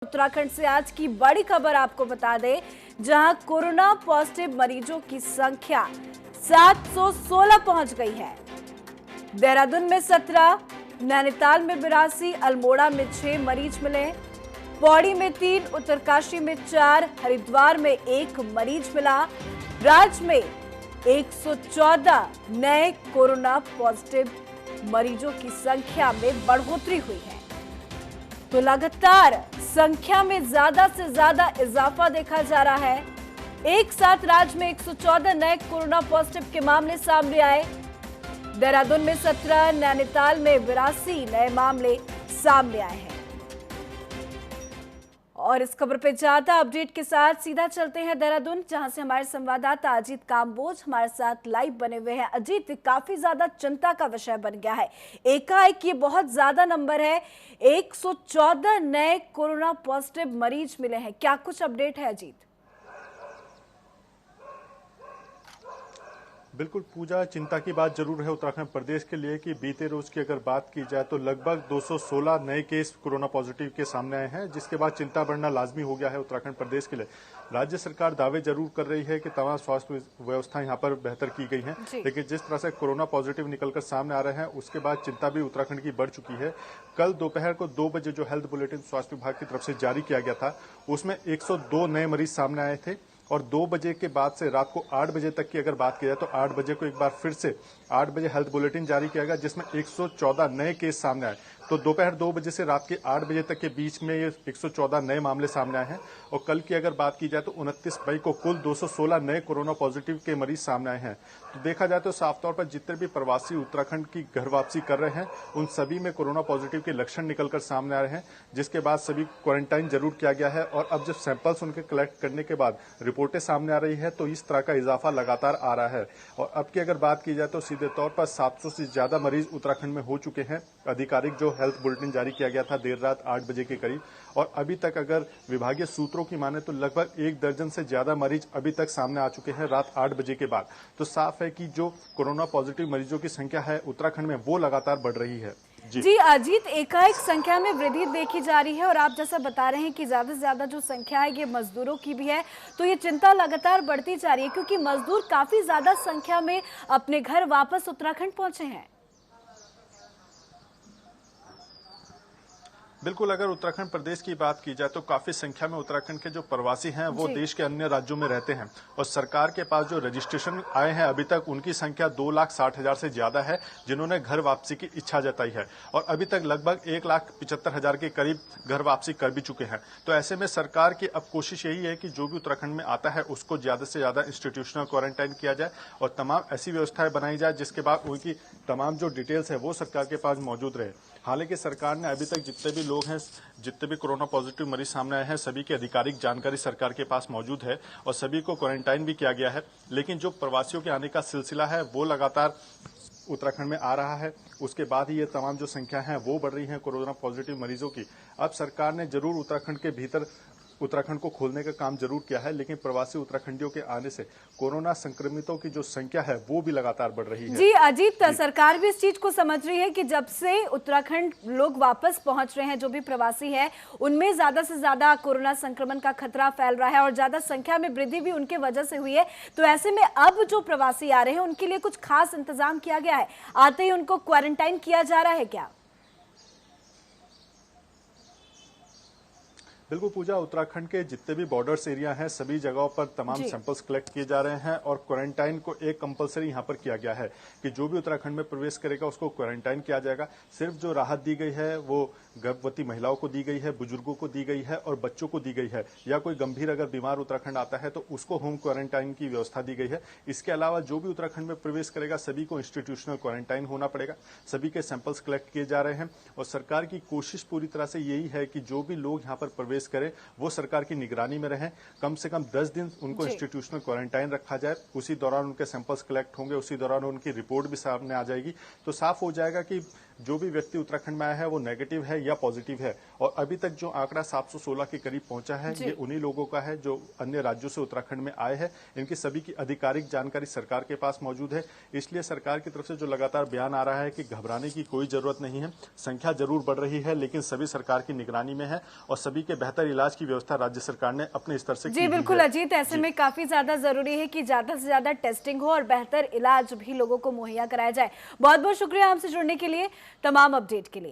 उत्तराखंड से आज की बड़ी खबर आपको बता दें, जहां कोरोना पॉजिटिव मरीजों की संख्या 716 पहुंच गई है। देहरादून में 17, नैनीताल में 82, अल्मोड़ा में 6 मरीज मिले, पौड़ी में 3, उत्तरकाशी में 4, हरिद्वार में 1 मरीज मिला। राज्य में 114 नए कोरोना पॉजिटिव मरीजों की संख्या में बढ़ोतरी हुई है। तो लगातार संख्या में ज्यादा से ज्यादा इजाफा देखा जा रहा है। एक साथ राज्य में 114 नए कोरोना पॉजिटिव के मामले सामने आए। देहरादून में 17, नैनीताल में 82 नए मामले सामने आए हैं। और इस खबर पे ज्यादा अपडेट के साथ सीधा चलते हैं देहरादून, जहां से हमारे संवाददाता अजीत काम्बोज हमारे साथ लाइव बने हुए हैं। अजीत, काफी ज्यादा चिंता का विषय बन गया है। एकाएक ये बहुत ज्यादा नंबर है, 114 नए कोरोना पॉजिटिव मरीज मिले हैं। क्या कुछ अपडेट है अजीत? बिल्कुल पूजा, चिंता की बात जरूर है उत्तराखंड प्रदेश के लिए कि बीते रोज की अगर बात की जाए तो लगभग 216 नए केस कोरोना पॉजिटिव के सामने आए हैं, जिसके बाद चिंता बढ़ना लाजमी हो गया है उत्तराखंड प्रदेश के लिए। राज्य सरकार दावे जरूर कर रही है कि तमाम स्वास्थ्य व्यवस्था यहाँ पर बेहतर की गई है, लेकिन जिस तरह से कोरोना पॉजिटिव निकलकर सामने आ रहे हैं उसके बाद चिंता भी उत्तराखंड की बढ़ चुकी है। कल दोपहर को 2 बजे जो हेल्थ बुलेटिन स्वास्थ्य विभाग की तरफ से जारी किया गया था, उसमें 102 नए मरीज सामने आए थे। और 2 बजे के बाद से रात को 8 बजे तक की अगर बात की जाए तो 8 बजे को एक बार फिर से 8 बजे हेल्थ बुलेटिन जारी किया गया, जिसमें 114 नए केस सामने आए। तो दोपहर 2 बजे से रात के 8 बजे तक के बीच में ये 114 नए मामले सामने आए हैं। और कल की अगर बात की जाए तो 29 मई को कुल 216 नए कोरोना पॉजिटिव के मरीज सामने आए हैं। तो देखा जाए तो साफ तौर पर जितने भी प्रवासी उत्तराखंड की घर वापसी कर रहे हैं उन सभी में कोरोना पॉजिटिव के लक्षण निकलकर सामने आ रहे हैं, जिसके बाद सभी क्वारंटाइन जरूर किया गया है। और अब जब सैंपल्स उनके कलेक्ट करने के बाद रिपोर्टें सामने आ रही है तो इस तरह का इजाफा लगातार आ रहा है। और अब की अगर बात की जाए तो सीधे तौर पर 700 से ज्यादा मरीज उत्तराखंड में हो चुके हैं। आधिकारिक जो हेल्थ बुलेटिन जारी किया गया था देर रात 8 बजे के करीब, और अभी तक अगर विभागीय सूत्रों की माने तो लगभग 1 दर्जन से ज्यादा मरीज अभी तक सामने आ चुके हैं रात 8 बजे के बाद। तो साफ है कि जो कोरोना पॉजिटिव मरीजों की संख्या है उत्तराखंड में वो लगातार बढ़ रही है। जी अजीत, एकाएक संख्या में वृद्धि देखी जा रही है और आप जैसा बता रहे हैं कि ज्यादा से ज्यादा जो संख्या है ये मजदूरों की भी है, तो ये चिंता लगातार बढ़ती जा रही है क्योंकि मजदूर काफी ज्यादा संख्या में अपने घर वापस उत्तराखंड पहुंचे हैं। बिल्कुल, अगर उत्तराखंड प्रदेश की बात की जाए तो काफी संख्या में उत्तराखंड के जो प्रवासी हैं वो देश के अन्य राज्यों में रहते हैं। और सरकार के पास जो रजिस्ट्रेशन आए हैं अभी तक उनकी संख्या 2,60,000 से ज्यादा है, जिन्होंने घर वापसी की इच्छा जताई है। और अभी तक लगभग 1,75,000 के करीब घर वापसी कर भी चुके हैं। तो ऐसे में सरकार की अब कोशिश यही है कि जो भी उत्तराखंड में आता है उसको ज्यादा से ज्यादा इंस्टीट्यूशनल क्वारंटाइन किया जाए और तमाम ऐसी व्यवस्थाएं बनाई जाए जिसके बाद उनकी तमाम जो डिटेल्स है वो सरकार के पास मौजूद रहे। हालांकि सरकार ने अभी तक जितने भी लोग हैं, जितने भी कोरोना पॉजिटिव मरीज सामने आए हैं, सभी की आधिकारिक जानकारी सरकार के पास मौजूद है और सभी को क्वारंटाइन भी किया गया है। लेकिन जो प्रवासियों के आने का सिलसिला है वो लगातार उत्तराखंड में आ रहा है, उसके बाद ही ये तमाम जो संख्या है वो बढ़ रही है कोरोना पॉजिटिव मरीजों की। अब सरकार ने जरूर उत्तराखंड के भीतर उत्तराखंड को खोलने का काम जरूर किया है, लेकिन प्रवासी उत्तराखंडियों के आने से कोरोना संक्रमितों की जो संख्या है वो भी लगातार बढ़ रही है। जी अजीत, सरकार भी इस चीज को समझ रही है कि जब से उत्तराखंड लोग वापस पहुंच रहे हैं, जो भी प्रवासी है उनमें ज्यादा से ज्यादा कोरोना संक्रमण का खतरा फैल रहा है और ज्यादा संख्या में वृद्धि भी उनके वजह से हुई है। तो ऐसे में अब जो प्रवासी आ रहे हैं उनके लिए कुछ खास इंतजाम किया गया है? आते ही उनको क्वारंटाइन किया जा रहा है क्या? बिल्कुल पूजा, उत्तराखंड के जितने भी बॉर्डर्स एरिया हैं सभी जगहों पर तमाम सैंपल्स कलेक्ट किए जा रहे हैं और क्वारंटाइन को एक कंपलसरी यहां पर किया गया है कि जो भी उत्तराखंड में प्रवेश करेगा उसको क्वारंटाइन किया जाएगा। सिर्फ जो राहत दी गई है वो गर्भवती महिलाओं को दी गई है, बुजुर्गों को दी गई है और बच्चों को दी गई है, या कोई गंभीर अगर बीमार उत्तराखंड आता है तो उसको होम क्वारंटाइन की व्यवस्था दी गई है। इसके अलावा जो भी उत्तराखंड में प्रवेश करेगा सभी को इंस्टीट्यूशनल क्वारंटाइन होना पड़ेगा। सभी के सैंपल्स कलेक्ट किए जा रहे हैं और सरकार की कोशिश पूरी तरह से यही है कि जो भी लोग यहाँ पर प्रवेश करें वो सरकार की निगरानी में रहें। कम से कम 10 दिन उनको इंस्टीट्यूशनल क्वारंटाइन रखा जाए, उसी दौरान उनके सैंपल्स कलेक्ट होंगे, उसी दौरान उनकी रिपोर्ट भी सामने आ जाएगी। तो साफ हो जाएगा कि जो भी व्यक्ति उत्तराखंड में आया है वो नेगेटिव है या पॉजिटिव है। और अभी तक जो आंकड़ा 716 के करीब पहुंचा है ये उन्हीं लोगों का है जो अन्य राज्यों से उत्तराखंड में आए हैं। इनकी सभी की आधिकारिक जानकारी सरकार के पास मौजूद है। इसलिए सरकार की तरफ से जो लगातार बयान आ रहा है कि घबराने की कोई जरूरत नहीं है। संख्या जरूर बढ़ रही है लेकिन सभी सरकार की निगरानी में है और सभी के बेहतर इलाज की व्यवस्था राज्य सरकार ने अपने स्तर से जी बिल्कुल अजीत, ऐसे में काफी ज्यादा जरूरी है कि ज्यादा से ज्यादा टेस्टिंग हो और बेहतर इलाज भी लोगों को मुहैया कराया जाए। बहुत बहुत शुक्रिया हमसे जुड़ने के लिए, तमाम अपडेट के लिए।